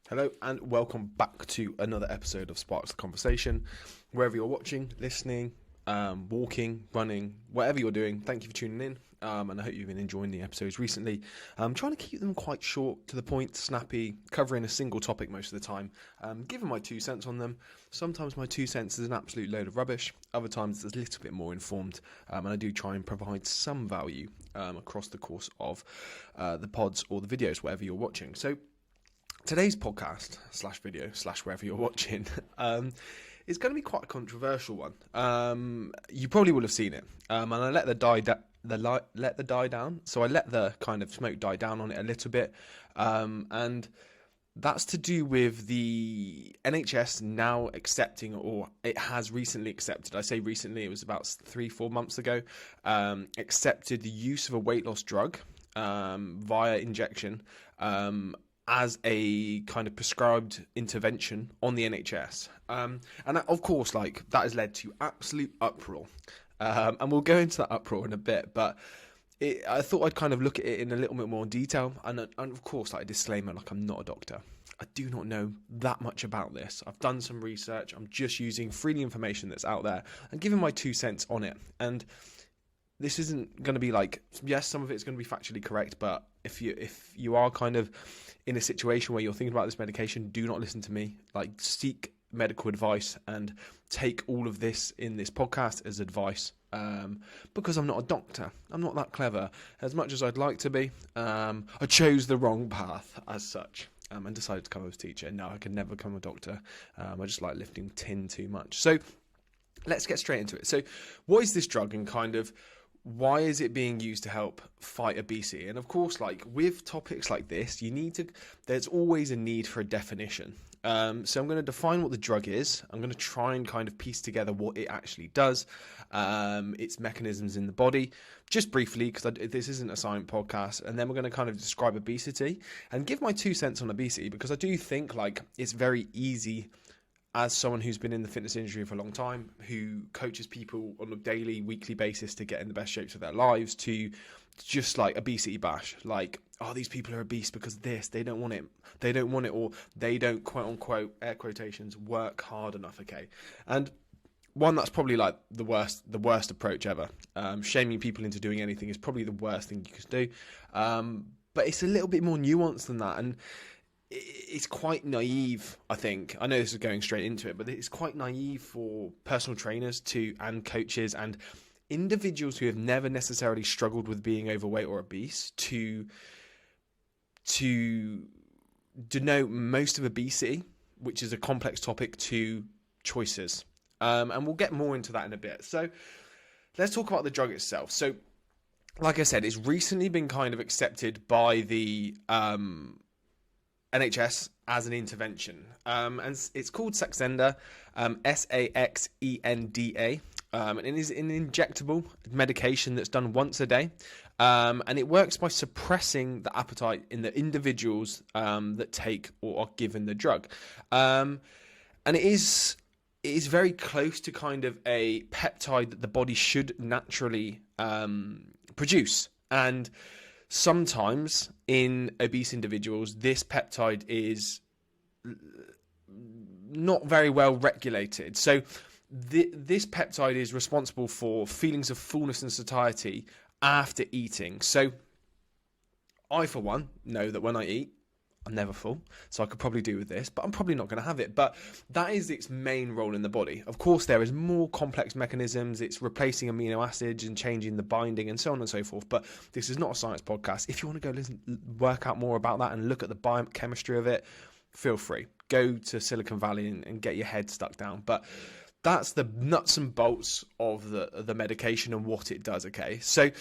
Hello and welcome back to another episode of Sparks of Conversation. Wherever you're watching, listening, walking, running, whatever you're doing, thank you for tuning in. And I hope you've been enjoying the episodes recently. I'm trying to keep them quite short, to the point, snappy, covering a single topic most of the time. Giving my 2 cents on them. Sometimes my 2 cents is an absolute load of rubbish. Other times it's a little bit more informed. And I do try and provide some value across the course of the pods or the videos, whatever you're watching. So today's podcast / video / wherever you're watching is going to be quite a controversial one. You probably will have seen it, and I let the die down. So I let the kind of smoke die down on it a little bit, and that's to do with the NHS now accepting, or it has recently accepted. I say recently; it was about 3-4 months ago. Accepted the use of a weight loss drug via injection. As a kind of prescribed intervention on the NHS. And that, of course, that has led to absolute uproar. And we'll go into that uproar in a bit, but I thought I'd kind of look at it in a little bit more detail. And of course, a disclaimer, I'm not a doctor. I do not know that much about this. I've done some research. I'm just using freely information that's out there and giving my 2 cents on it. And this isn't going to be yes, some of it's going to be factually correct, but if you are kind of in a situation where you're thinking about this medication, do not listen to me. Seek medical advice and take all of this in this podcast as advice, because I'm not a doctor. I'm not that clever. As much as I'd like to be, I chose the wrong path as such. And decided to become a teacher. No, I could never become a doctor. I just like lifting tin too much. So let's get straight into it. So what is this drug, and kind of why is it being used to help fight obesity? And of course, with topics like this, there's always a need for a definition. So I'm going to define what the drug is. I'm going to try and kind of piece together what it actually does, its mechanisms in the body, just briefly, because this isn't a science podcast. And then we're going to kind of describe obesity and give my 2 cents on obesity, because I do think it's very easy, as someone who's been in the fitness industry for a long time, who coaches people on a daily, weekly basis to get in the best shapes of their lives, to just obesity bash. These people are obese because of this. They don't want it. They don't want it, or they don't, quote unquote, air quotations, work hard enough. Okay. And one, that's probably the worst approach ever. Shaming people into doing anything is probably the worst thing you could do. But it's a little bit more nuanced than that. And it's quite naive, I think. I know this is going straight into it, but it's quite naive for personal trainers and coaches and individuals who have never necessarily struggled with being overweight or obese to denote most of obesity, which is a complex topic, to choices. And we'll get more into that in a bit. So let's talk about the drug itself. So, like I said, it's recently been kind of accepted by the NHS as an intervention, and it's called Saxenda, Saxenda, and it is an injectable medication that's done once a day, and it works by suppressing the appetite in the individuals that take or are given the drug, and it is very close to kind of a peptide that the body should naturally produce. And sometimes in obese individuals, this peptide is not very well regulated. So this peptide is responsible for feelings of fullness and satiety after eating. So I, for one, know that when I eat, I'm never full, so I could probably do with this, but I'm probably not going to have it. But that is its main role in the body. Of course, there is more complex mechanisms. It's replacing amino acids and changing the binding and so on and so forth. But this is not a science podcast. If you want to go work out more about that and look at the biochemistry of it, feel free. Go to Silicon Valley and get your head stuck down. But that's the nuts and bolts of the medication and what it does, okay? So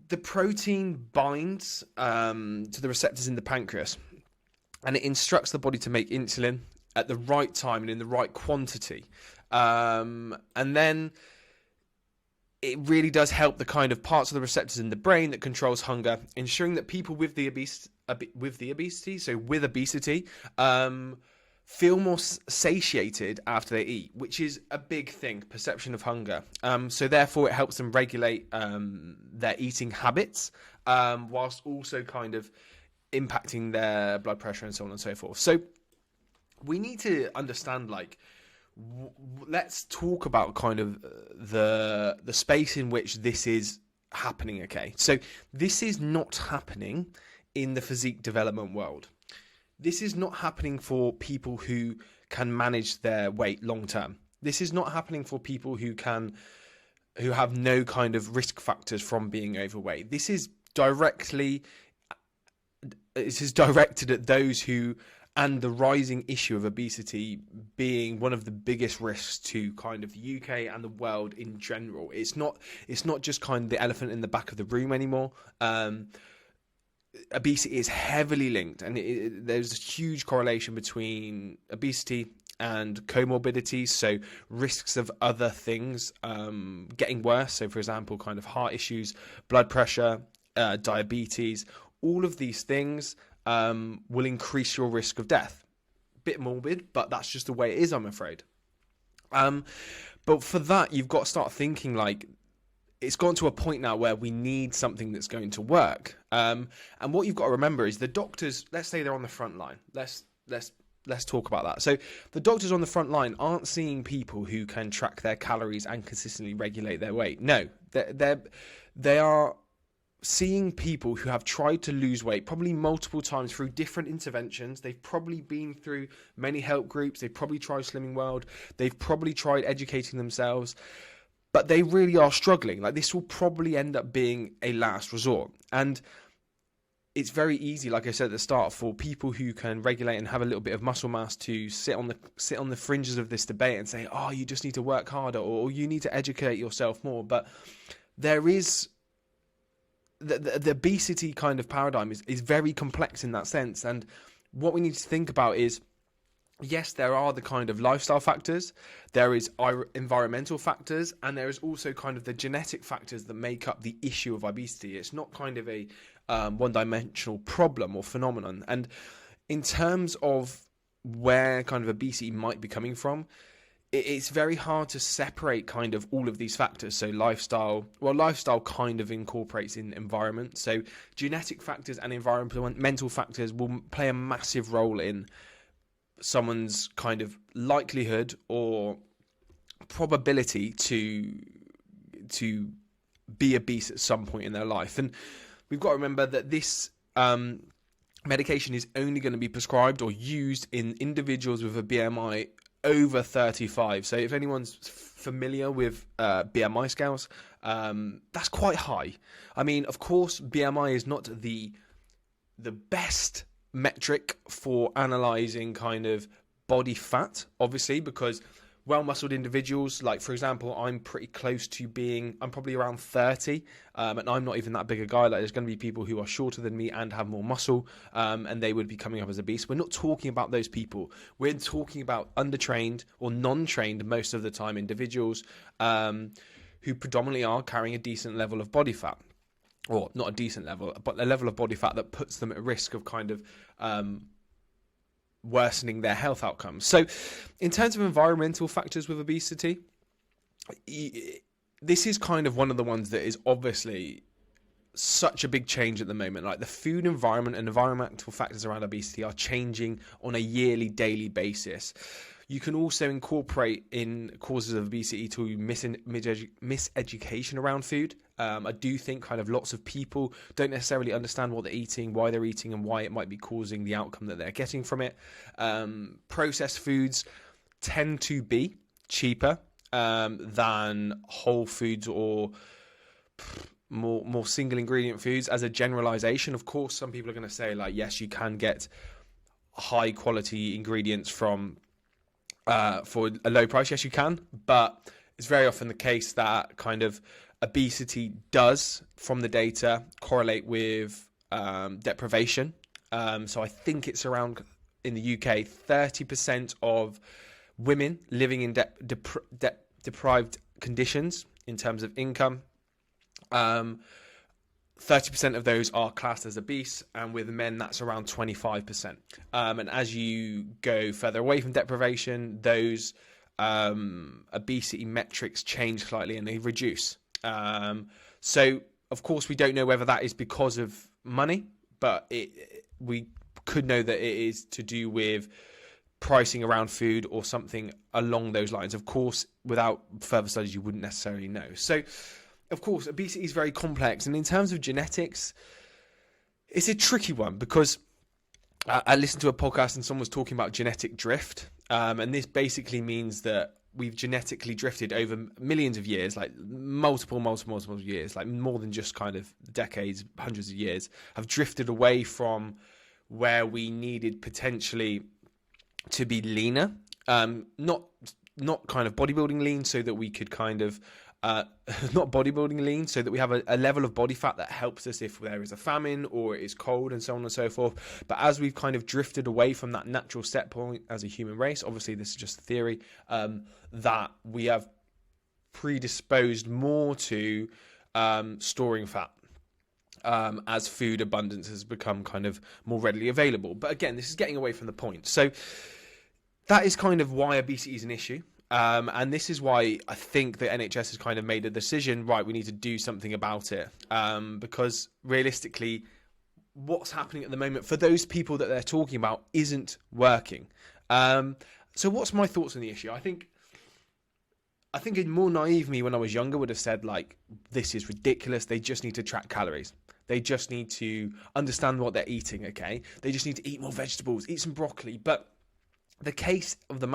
the protein binds to the receptors in the pancreas, and it instructs the body to make insulin at the right time and in the right quantity. And then it really does help the kind of parts of the receptors in the brain that controls hunger, ensuring that people with obesity, feel more satiated after they eat, which is a big thing, perception of hunger. So therefore it helps them regulate their eating habits, whilst also kind of impacting their blood pressure and so on and so forth. So we need to understand, like, let's talk about kind of the space in which this is happening. Okay, so this is not happening in the physique development world. This is not happening for people who can manage their weight long term. This is not happening for people who have no kind of risk factors from being overweight. This is directed at those who, and the rising issue of obesity being one of the biggest risks to kind of the UK and the world in general. It's not just kind of the elephant in the back of the room anymore. Obesity is heavily linked, and there's a huge correlation between obesity and comorbidities, so risks of other things getting worse. So, for example, kind of heart issues, blood pressure, diabetes, all of these things will increase your risk of death. Bit morbid, but that's just the way it is, I'm afraid. But for that, you've got to start thinking, like, it's gone to a point now where we need something that's going to work. And what you've got to remember is the doctors, let's say they're on the front line. Let's talk about that. So the doctors on the front line aren't seeing people who can track their calories and consistently regulate their weight. No, they are seeing people who have tried to lose weight probably multiple times through different interventions. They've probably been through many help groups. They've probably tried Slimming World. They've probably tried educating themselves. But they really are struggling. Like, this will probably end up being a last resort. And it's very easy, like I said at the start, for people who can regulate and have a little bit of muscle mass to sit on the fringes of this debate and say, oh, you just need to work harder, or you need to educate yourself more. But there is the obesity kind of paradigm is very complex in that sense. And what we need to think about is, yes, there are the kind of lifestyle factors, there is environmental factors, and there is also kind of the genetic factors that make up the issue of obesity. It's not kind of a one-dimensional problem or phenomenon. And in terms of where kind of obesity might be coming from, it's very hard to separate kind of all of these factors. So lifestyle kind of incorporates in environment. So genetic factors and environmental factors will play a massive role in someone's kind of likelihood or probability to be obese at some point in their life. And we've got to remember that this medication is only going to be prescribed or used in individuals with a BMI over 35. So if anyone's familiar with BMI scales, that's quite high. I mean, of course, BMI is not the best metric for analyzing kind of body fat, obviously, because well-muscled individuals, like, for example, I'm pretty close to I'm probably around 30, and I'm not even that big a guy. Like, there's going to be people who are shorter than me and have more muscle, and they would be coming up as obese. We're not talking about those people. We're talking about undertrained or non-trained most of the time individuals who predominantly are carrying a decent level of body fat. Or not a decent level, but a level of body fat that puts them at risk of kind of worsening their health outcomes. So in terms of environmental factors with obesity, this is kind of one of the ones that is obviously such a big change at the moment. Like, the food environment and environmental factors around obesity are changing on a yearly, daily basis. You can also incorporate in causes of obesity to miseducation around food. I do think kind of lots of people don't necessarily understand what they're eating, why they're eating, and why it might be causing the outcome that they're getting from it. Processed foods tend to be cheaper than whole foods or more single ingredient foods. As a generalization, of course, some people are going to say, like, yes, you can get high quality ingredients from for a low price. Yes, you can, but it's very often the case that kind of obesity does, from the data, correlate with deprivation. So I think it's around, in the UK, 30% of women living in deprived conditions in terms of income. 30% of those are classed as obese, and with men that's around 25%. And as you go further away from deprivation, those obesity metrics change slightly and they reduce. So of course we don't know whether that is because of money, but we could know that it is to do with pricing around food or something along those lines. Of course, without further studies, you wouldn't necessarily know. So, of course, obesity is very complex. And in terms of genetics, it's a tricky one, because I listened to a podcast and someone was talking about genetic drift. And this basically means that we've genetically drifted over millions of years, like multiple years, like more than just kind of decades, hundreds of years, have drifted away from where we needed potentially to be leaner, not kind of bodybuilding lean, so that we could kind of not bodybuilding lean, so that we have a level of body fat that helps us if there is a famine or it is cold and so on and so forth. But as we've kind of drifted away from that natural set point as a human race, obviously this is just a theory, that we have predisposed more to storing fat as food abundance has become kind of more readily available. But again, this is getting away from the point. So that is kind of why obesity is an issue. And this is why I think the NHS has kind of made a decision, right, we need to do something about it. Because realistically, what's happening at the moment for those people that they're talking about isn't working. So what's my thoughts on the issue? I think a more naive me when I was younger would have said, like, this is ridiculous. They just need to track calories. They just need to understand what they're eating, okay? They just need to eat more vegetables, eat some broccoli. But the case of the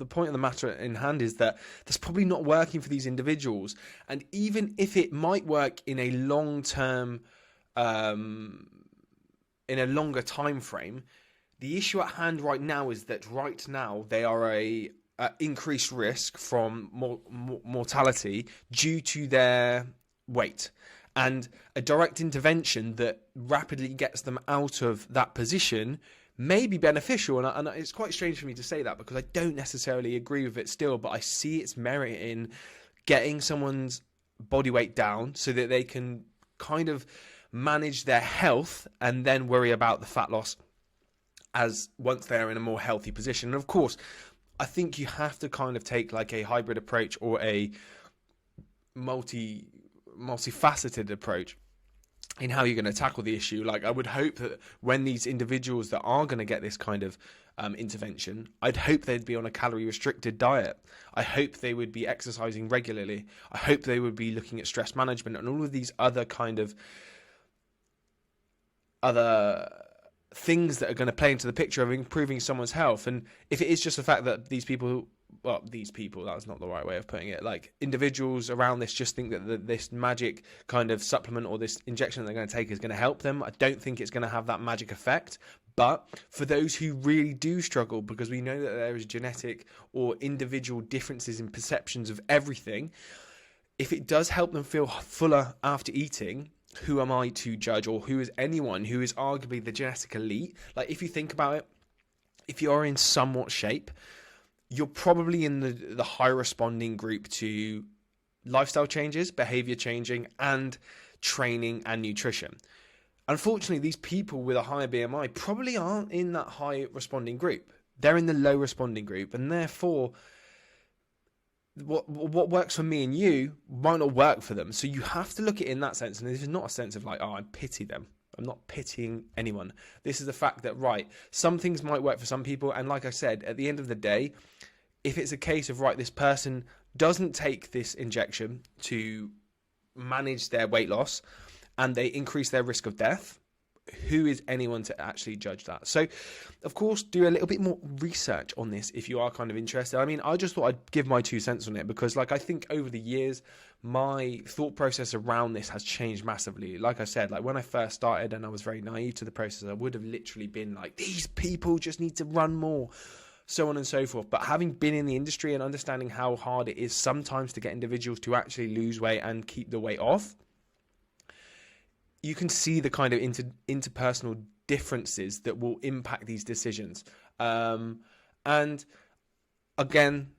point of the matter in hand is that that's probably not working for these individuals. And even if it might work in a long-term, in a longer time frame, the issue at hand right now is that right now they are a increased risk from mortality due to their weight. And a direct intervention that rapidly gets them out of that position may be beneficial. And it's quite strange for me to say that, because I don't necessarily agree with it still, but I see its merit in getting someone's body weight down so that they can kind of manage their health and then worry about the fat loss as once they're in a more healthy position. And of course, I think you have to kind of take like a hybrid approach or a multifaceted approach in how you're going to tackle the issue. Like, I would hope that when these individuals that are going to get this kind of intervention, I'd hope they'd be on a calorie restricted diet. I hope they would be exercising regularly. I hope they would be looking at stress management and all of these other kind of other things that are going to play into the picture of improving someone's health. And if it is just the fact that these people, that's not the right way of putting it, like individuals around this just think that this magic kind of supplement or this injection that they're going to take is going to help them, I don't think it's going to have that magic effect. But for those who really do struggle, because we know that there is genetic or individual differences in perceptions of everything, if it does help them feel fuller after eating, who am I to judge, or who is anyone who is arguably the genetic elite? Like, if you think about it, if you're in somewhat shape, you're probably in the high responding group to lifestyle changes, behavior changing, and training and nutrition. Unfortunately, these people with a higher BMI probably aren't in that high responding group. They're in the low responding group, and therefore what works for me and you might not work for them. So you have to look at it in that sense. And this is not a sense of like, oh, I pity them. I'm not pitying anyone. This is the fact that, right, some things might work for some people. And like I said, at the end of the day, if it's a case of, right, this person doesn't take this injection to manage their weight loss and they increase their risk of death, who is anyone to actually judge that? So, of course, do a little bit more research on this if you are kind of interested. I mean, I just thought I'd give my 2 cents on it because, like, I think over the years, my thought process around this has changed massively. Like I said, like when I first started and I was very naive to the process, I would have literally been like, these people just need to run more, so on and so forth. But having been in the industry and understanding how hard it is sometimes to get individuals to actually lose weight and keep the weight off, you can see the kind of interpersonal differences that will impact these decisions. And again,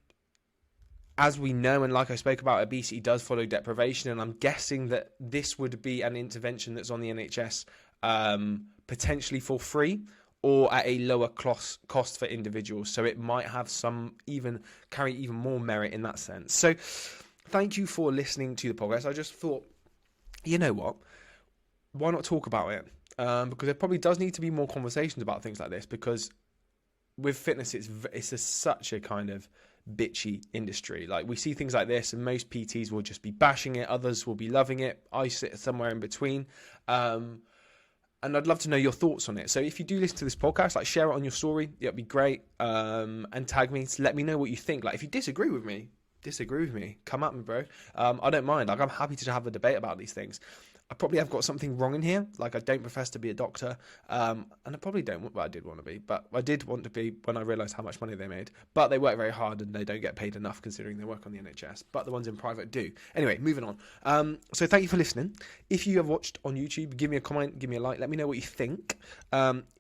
as we know, and like I spoke about, obesity does follow deprivation, and I'm guessing that this would be an intervention that's on the NHS potentially for free or at a lower cost for individuals. So it might have carry even more merit in that sense. So thank you for listening to the podcast. I just thought, you know what? Why not talk about it? because there probably does need to be more conversations about things like this, because with fitness, it's such a kind of bitchy industry. Like, we see things like this and most PTs will just be bashing it, others will be loving it. I sit somewhere in between. And I'd love to know your thoughts on it. So if you do listen to this podcast, like, share it on your story. It'd be great. And tag me to let me know what you think. Like, if you disagree with me, come at me, bro. I don't mind. Like, I'm happy to have a debate about these things. I probably have got something wrong in here. Like, I don't profess to be a doctor, and I probably don't. Well, I did want to be, but I did want to be when I realised how much money they made. But they work very hard, and they don't get paid enough considering they work on the NHS. But the ones in private do. Anyway, moving on. So thank you for listening. If you have watched on YouTube, give me a comment, give me a like. Let me know what you think.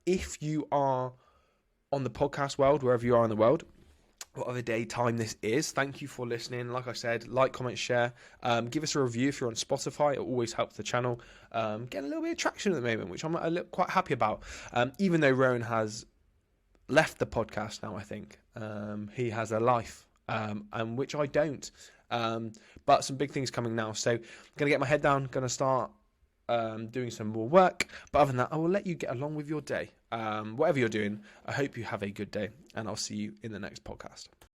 If you are on the podcast world, wherever you are in the world, whatever day time this is, thank you for listening. Like I said, like, comment, share. Give us a review if you're on Spotify. It always helps the channel. Getting a little bit of traction at the moment, which I'm quite happy about. Even though Rowan has left the podcast now, I think he has a life, and which I don't. But some big things coming now. So I'm going to get my head down, going to start doing some more work. But other than that, I will let you get along with your day. Whatever you're doing, I hope you have a good day, and I'll see you in the next podcast.